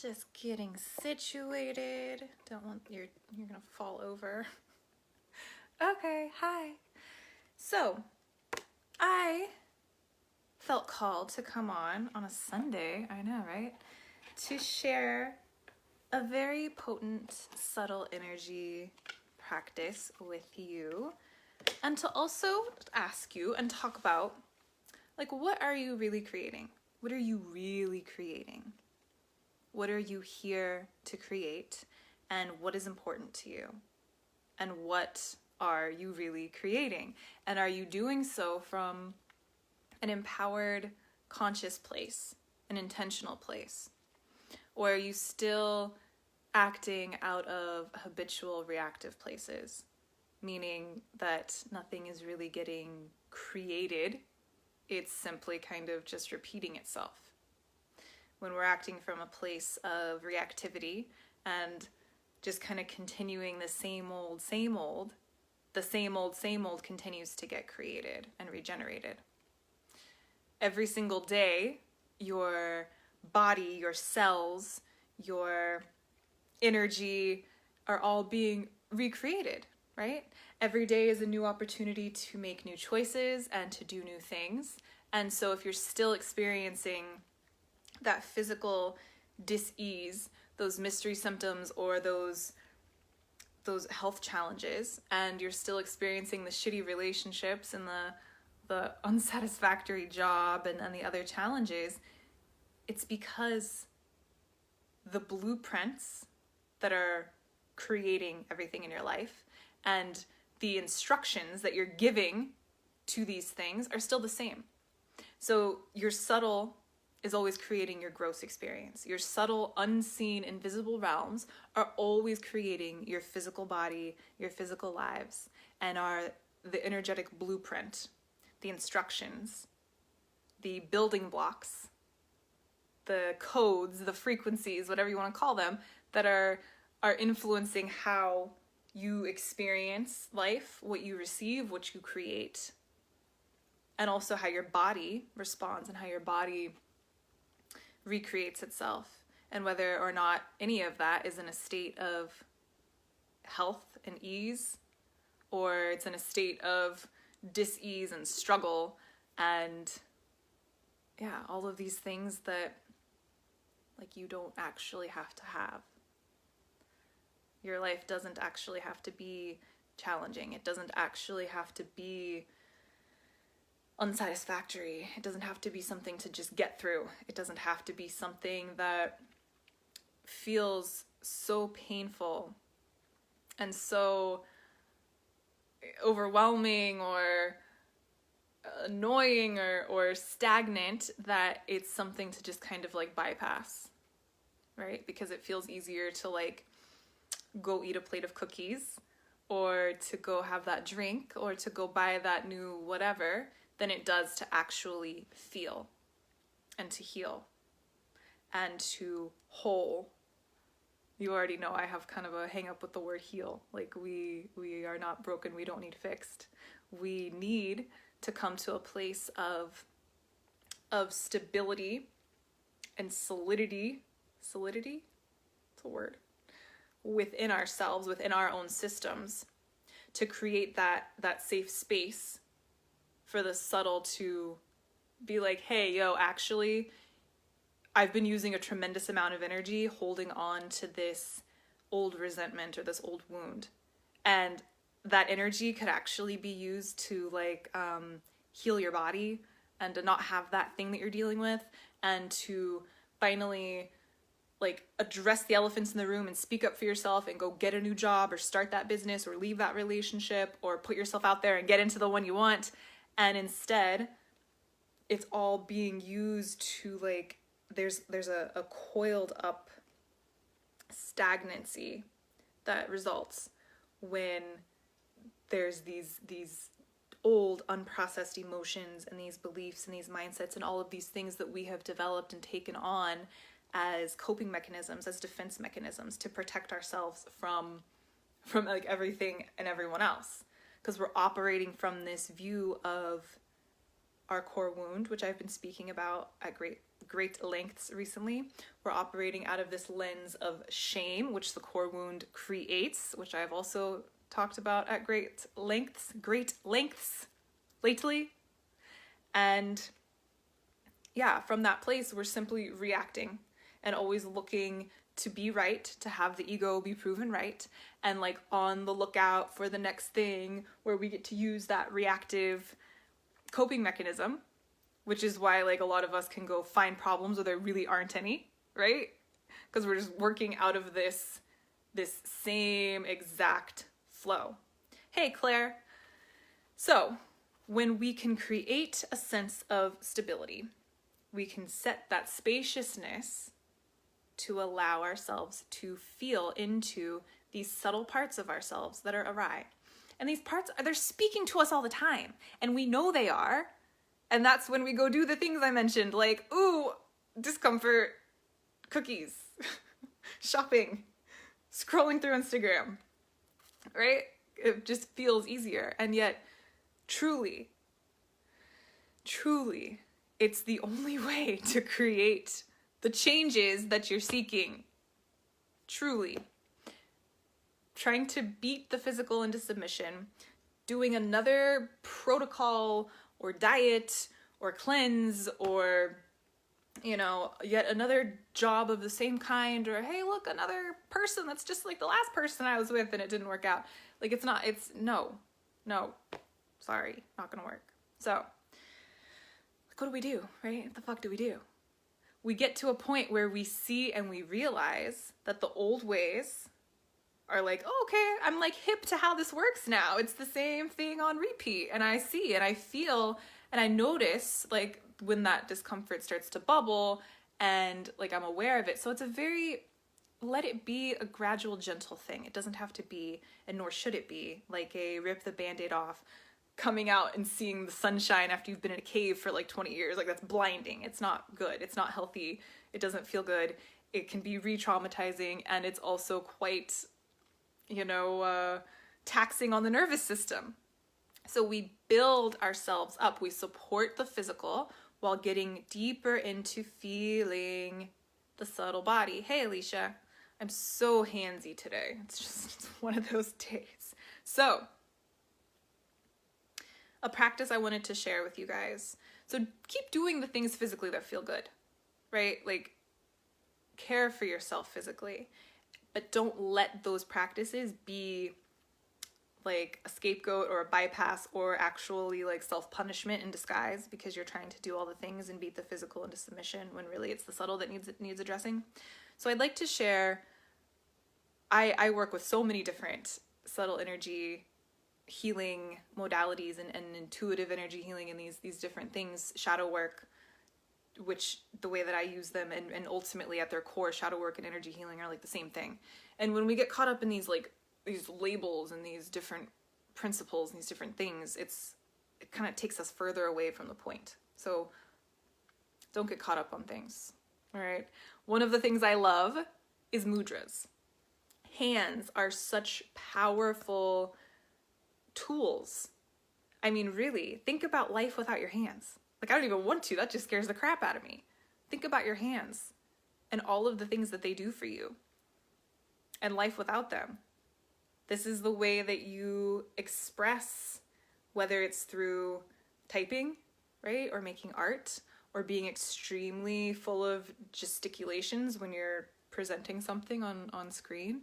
Just getting situated. Don't want you're gonna fall over. Okay, hi. So, I felt called to come on a Sunday, I know, right? To share a very potent, subtle energy practice with you, and to also ask you and talk about, like, what are you really creating? What are you really creating? What are you here to create? And what is important to you? And what are you really creating? And are you doing so from an empowered, conscious place, an intentional place? Or are you still acting out of habitual, reactive places? Meaning that nothing is really getting created. It's simply kind of just repeating itself. When we're acting from a place of reactivity and just kind of continuing the same old, the same old continues to get created and regenerated. Every single day, your body, your cells, your energy are all being recreated, right? Every day is a new opportunity to make new choices and to do new things. And so if you're still experiencing that physical dis-ease, those mystery symptoms or those health challenges, and you're still experiencing the shitty relationships and the unsatisfactory job and the other challenges, it's because the blueprints that are creating everything in your life and the instructions that you're giving to these things are still the same. So your subtle is always creating your gross experience. Your subtle, unseen, invisible realms are always creating your physical body, your physical lives, and are the energetic blueprint, the instructions, the building blocks, the codes, the frequencies, whatever you want to call them, that are influencing how you experience life, what you receive, what you create, and also how your body responds and how your body recreates itself, and whether or not any of that is in a state of health and ease, or it's in a state of dis-ease and struggle, and all of these things that like you don't actually have to have. Your life doesn't actually have to be challenging. It doesn't actually have to be unsatisfactory. It doesn't have to be something to just get through. It doesn't have to be something that feels so painful and so overwhelming or annoying or stagnant that it's something to just kind of like bypass, right? Because it feels easier to like go eat a plate of cookies or to go have that drink or to go buy that new whatever than it does to actually feel and to heal and to whole. You already know I have kind of a hang up with the word heal. Like we are not broken, we don't need fixed. We need to come to a place of stability and solidity. Solidity? It's a word. Within ourselves, within our own systems, to create that safe space for the subtle to be like, hey, yo, actually, I've been using a tremendous amount of energy holding on to this old resentment or this old wound. And that energy could actually be used to like heal your body and to not have that thing that you're dealing with, and to finally like address the elephants in the room and speak up for yourself and go get a new job or start that business or leave that relationship or put yourself out there and get into the one you want. And instead, it's all being used to like, there's a coiled up stagnancy that results when there's these old unprocessed emotions and these beliefs and these mindsets and all of these things that we have developed and taken on as coping mechanisms, as defense mechanisms to protect ourselves from like everything and everyone else. Because we're operating from this view of our core wound, which I've been speaking about at great lengths recently. We're operating out of this lens of shame, which the core wound creates, which I've also talked about at great lengths lately. And yeah, from that place, we're simply reacting and always looking to be right, to have the ego be proven right, and like on the lookout for the next thing where we get to use that reactive coping mechanism, which is why like a lot of us can go find problems where there really aren't any, right? Because we're just working out of this same exact flow. Hey, Claire. So when we can create a sense of stability, we can set that spaciousness to allow ourselves to feel into these subtle parts of ourselves that are awry. And these parts, they're speaking to us all the time, and we know they are. And that's when we go do the things I mentioned, like, ooh, discomfort, cookies, shopping, scrolling through Instagram, right? It just feels easier. And yet, truly, it's the only way to create the changes that you're seeking. Truly. Trying to beat the physical into submission, doing another protocol or diet or cleanse or, you know, yet another job of the same kind, or hey, look, another person that's just like the last person I was with and it didn't work out. Like no, sorry, not gonna work. So, like, what do we do, right? What the fuck do we do? We get to a point where we see and we realize that the old ways are like, oh, okay, I'm like hip to how this works now. It's the same thing on repeat. And I see and I feel and I notice like when that discomfort starts to bubble and like I'm aware of it. So it's let it be a gradual, gentle thing. It doesn't have to be, and nor should it be, like a rip the Band-Aid off, coming out and seeing the sunshine after you've been in a cave for like 20 years. Like that's blinding. It's not good. It's not healthy. It doesn't feel good. It can be re-traumatizing, and it's also quite, taxing on the nervous system. So we build ourselves up. We support the physical while getting deeper into feeling the subtle body. Hey, Alicia, I'm so handsy today. It's one of those days. So, a practice I wanted to share with you guys. So keep doing the things physically that feel good, right? Like care for yourself physically, but don't let those practices be like a scapegoat or a bypass or actually like self-punishment in disguise because you're trying to do all the things and beat the physical into submission when really it's the subtle that needs addressing. So I'd like to share, I work with so many different subtle energy healing modalities and intuitive energy healing and these different things, shadow work, which the way that I use them and ultimately at their core, shadow work and energy healing are like the same thing. And when we get caught up in these labels and these different principles and these different things, it kind of takes us further away from the point. So don't get caught up on things. All right. One of the things I love is mudras. Hands are such powerful tools. I mean, really, think about life without your hands. Like, I don't even want to. That just scares the crap out of me. Think about your hands and all of the things that they do for you and life without them. This is the way that you express, whether it's through typing, right? Or making art, or being extremely full of gesticulations when you're presenting something on screen.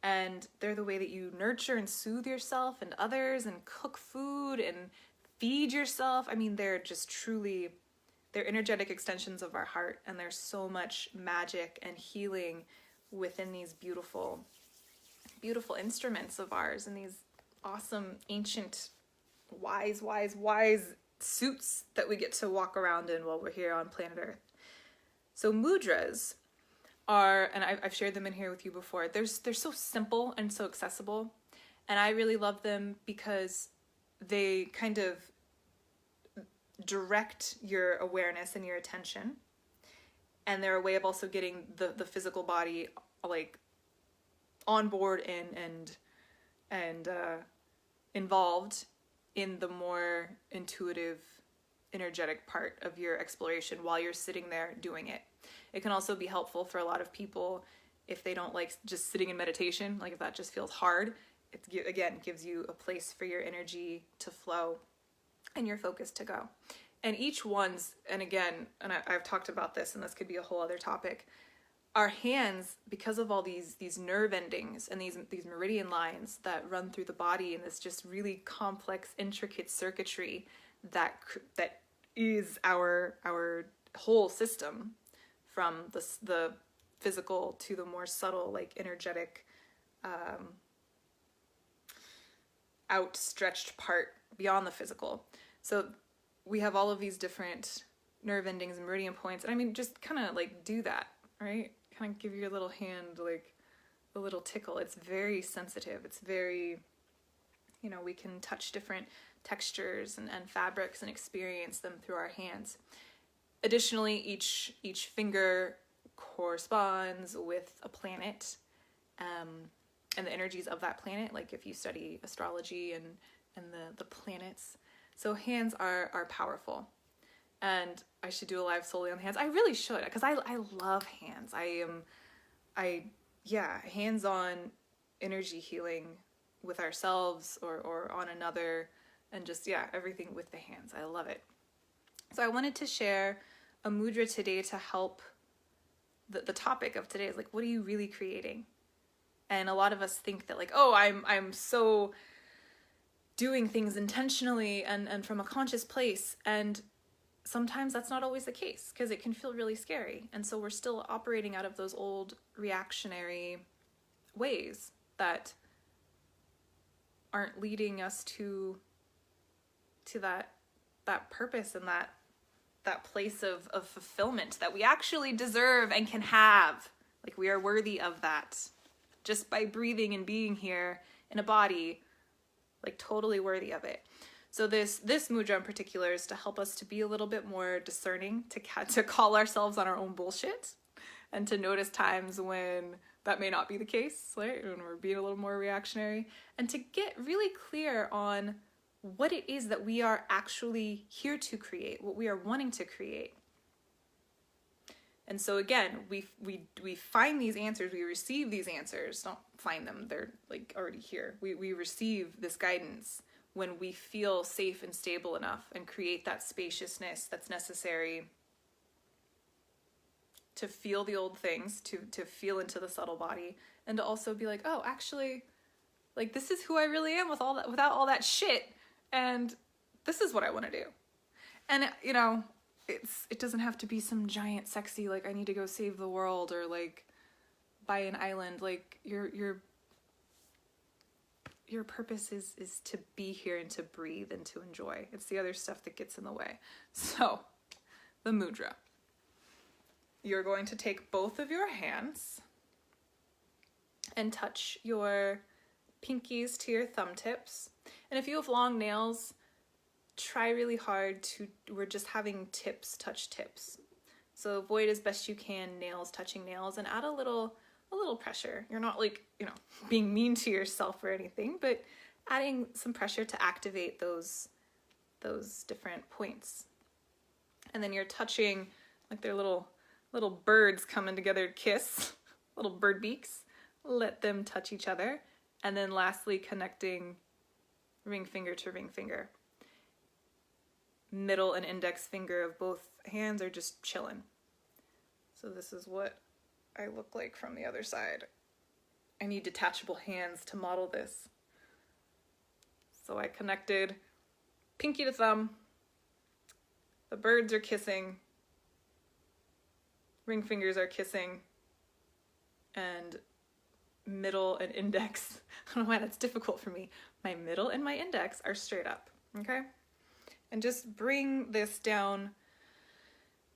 And they're the way that you nurture and soothe yourself and others and cook food and feed yourself. I mean, they're just truly, they're energetic extensions of our heart. And there's so much magic and healing within these beautiful, beautiful instruments of ours and these awesome, ancient, wise suits that we get to walk around in while we're here on planet Earth. So mudras are, and I've shared them in here with you before, they're so simple and so accessible. And I really love them because they kind of direct your awareness and your attention. And they're a way of also getting the physical body like on board and involved in the more intuitive energetic part of your exploration while you're sitting there doing it. It can also be helpful for a lot of people if they don't like just sitting in meditation, like if that just feels hard. It, again, gives you a place for your energy to flow and your focus to go. And each one's, and again, and I've talked about this, and this could be a whole other topic, our hands, because of all these nerve endings and these meridian lines that run through the body, and this just really complex, intricate circuitry that is our whole system, from the physical to the more subtle, like energetic, outstretched part beyond the physical. So we have all of these different nerve endings and meridian points, and I mean, just kind of like do that, right? Kind of give your little hand like a little tickle. It's very sensitive. It's very, we can touch different textures and fabrics and experience them through our hands. Additionally, each finger corresponds with a planet, and the energies of that planet, like if you study astrology and the planets. So hands are powerful. And I should do a live solely on the hands. I really should, because I love hands. Hands-on energy healing with ourselves or on another, and just, everything with the hands. I love it. So I wanted to share a mudra today to help. The topic of today is like, what are you really creating? And a lot of us think that like, oh, I'm so doing things intentionally and from a conscious place. And sometimes that's not always the case, because it can feel really scary. And so we're still operating out of those old reactionary ways that aren't leading us to that purpose and that place of fulfillment that we actually deserve and can have. Like, we are worthy of that just by breathing and being here in a body, like totally worthy of it. So this mudra in particular is to help us to be a little bit more discerning, to call ourselves on our own bullshit, and to notice times when that may not be the case, right? When we're being a little more reactionary, and to get really clear on what it is that we are actually here to create, what we are wanting to create. And so again, we find these answers, we receive these answers, don't find them, they're like already here. We receive this guidance when we feel safe and stable enough and create that spaciousness that's necessary to feel the old things, to feel into the subtle body, and to also be like, oh, actually, like, this is who I really am with all that, without all that shit, and this is what I want to do. And it doesn't have to be some giant sexy, like, I need to go save the world, or like buy an island. Like, your purpose is to be here and to breathe and to enjoy. It's the other stuff that gets in the way. So, the mudra. You're going to take both of your hands and touch your pinkies to your thumb tips. And if you have long nails, try really hard we're just having tips touch tips. So avoid as best you can nails touching nails, and add a little pressure. You're not like, being mean to yourself or anything, but adding some pressure to activate those different points. And then you're touching like their little birds coming together to kiss, little bird beaks. Let them touch each other. And then lastly, connecting ring finger to ring finger. Middle and index finger of both hands are just chilling. So this is what I look like from the other side. I need detachable hands to model this. So I connected pinky to thumb. The birds are kissing. Ring fingers are kissing. And middle and index, I don't know why that's difficult for me. My middle and my index are straight up, okay? And just bring this down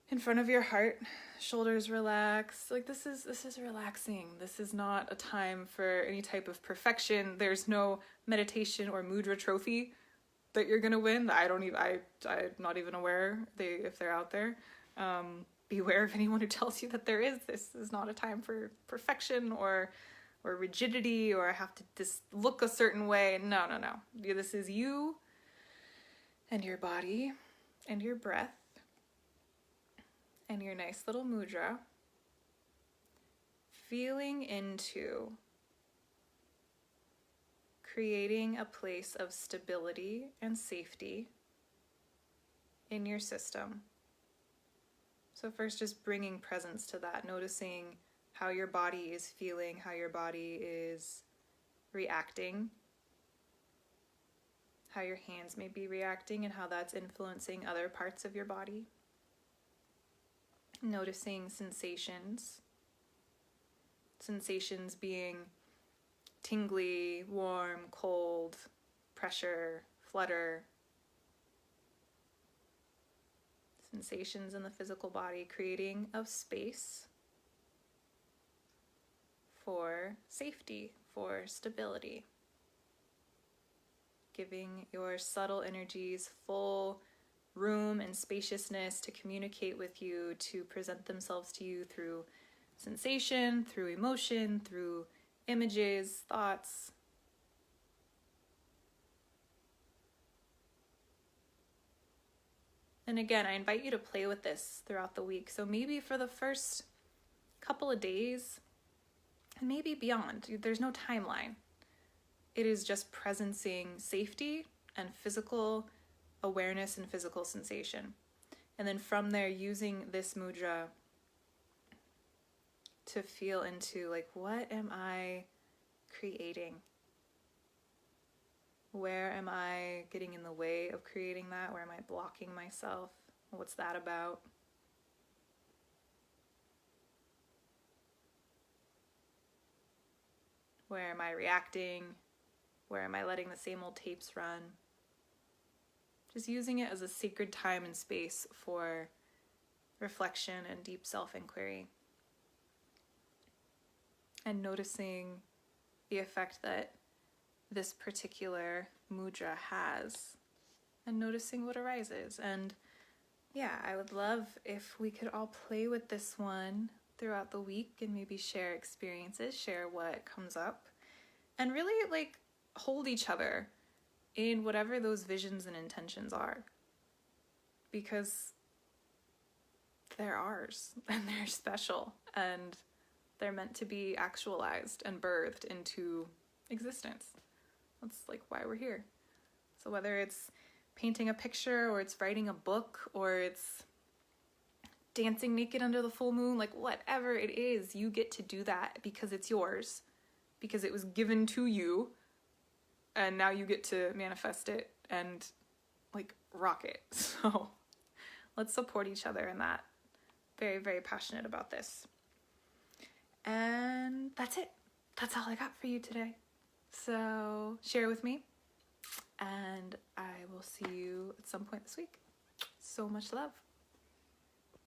in front of your heart. Shoulders relax. Like, this is relaxing. This is not a time for any type of perfection. There's no meditation or mudra trophy that you're gonna win. I'm not even aware if they're out there. Beware of anyone who tells you that there is. This is not a time for perfection or rigidity, or I have to just look a certain way. No. This is you and your body and your breath and your nice little mudra, feeling into creating a place of stability and safety in your system. So first, just bringing presence to that, noticing how your body is feeling, how your body is reacting, how your hands may be reacting, and how that's influencing other parts of your body. Noticing sensations. Sensations being tingly, warm, cold, pressure, flutter. Sensations in the physical body, creating a space for safety, for stability. Giving your subtle energies full room and spaciousness to communicate with you, to present themselves to you through sensation, through emotion, through images, thoughts. And again, I invite you to play with this throughout the week. So maybe for the first couple of days, and maybe beyond, there's no timeline. It is just presencing safety and physical awareness and physical sensation. And then from there, using this mudra to feel into, like, what am I creating? Where am I getting in the way of creating that? Where am I blocking myself? What's that about? Where am I reacting? Where am I letting the same old tapes run? Just using it as a sacred time and space for reflection and deep self-inquiry. And noticing the effect that this particular mudra has, and noticing what arises. And yeah, I would love if we could all play with this one throughout the week and maybe share experiences, share what comes up, and really like hold each other in whatever those visions and intentions are, because they're ours and they're special and they're meant to be actualized and birthed into existence. That's like why we're here. So whether it's painting a picture, or it's writing a book, or it's dancing naked under the full moon, like whatever it is, you get to do that because it's yours, because it was given to you, and now you get to manifest it and like rock it. So let's support each other in that. Very, very passionate about this. And that's it. That's all I got for you today. So share with me, and I will see you at some point this week. So much love.